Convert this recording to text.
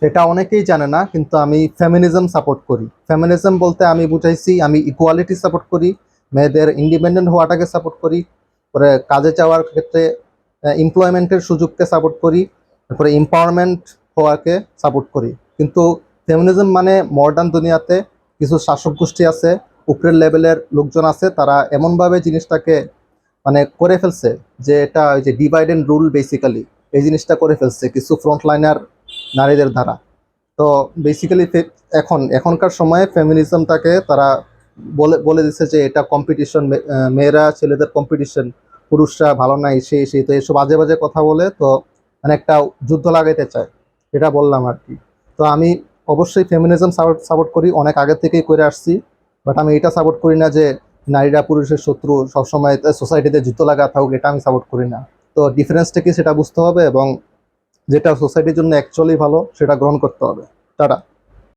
এটা অনেকেই জানে না, কিন্তু আমি ফেমিনিজম সাপোর্ট করি। ফেমিনিজম বলতে আমি বুঝাইছি, আমি ইকুয়ালিটি সাপোর্ট করি, মেয়েদের ইন্ডিপেন্ডেন্ট হওয়াটাকে সাপোর্ট করি, পরে কাজে যাওয়ার ক্ষেত্রে এমপ্লয়মেন্টের সুযোগকে সাপোর্ট করি, তারপরে এম্পাওয়ারমেন্ট হওয়াকে সাপোর্ট করি। কিন্তু ফেমিনিজম মানে মডার্ন দুনিয়াতে কিছু শাসক গোষ্ঠী আছে, উপরের লেভেলের লোকজন আছে, তারা এমনভাবে জিনিসটাকে মানে করে ফেলছে যে এটা ওই যে ডিভাইড এন্ড রুল বেসিক্যালি এই জিনিসটা করে ফেলছে কিছু ফ্রন্টলাইনার নারীদের দ্বারা। তো বেসিক্যালি এখনকার সময়ে ফেমিনিজমটাকে তারা বলে বলে দিচ্ছে যে এটা কম্পিটিশন, মেয়েরা ছেলেদের কম্পিটিশন, পুরুষরা ভালো নাই, সেই সেই তো এসব বাজে বাজে কথা বলে, তো মানে একটা যুদ্ধ লাগাইতে চায়, এটা বললাম আর কি। তো আমি অবশ্যই ফেমিনিজম সাপোর্ট করি, অনেক আগে থেকেই করে আসছি। বাট আমি এটা সাপোর্ট করি না যে নারীরা পুরুষের শত্রু, সবসময় সোসাইটিতে যুদ্ধ লাগা থাকুক, এটা আমি সাপোর্ট করি না। তো ডিফারেন্সটা কি সেটা বুঝতে হবে এবং যেটা সোসাইটির জন্য অ্যাকচুয়ালি ভালো সেটা গ্রহণ করতে হবে। টাটা।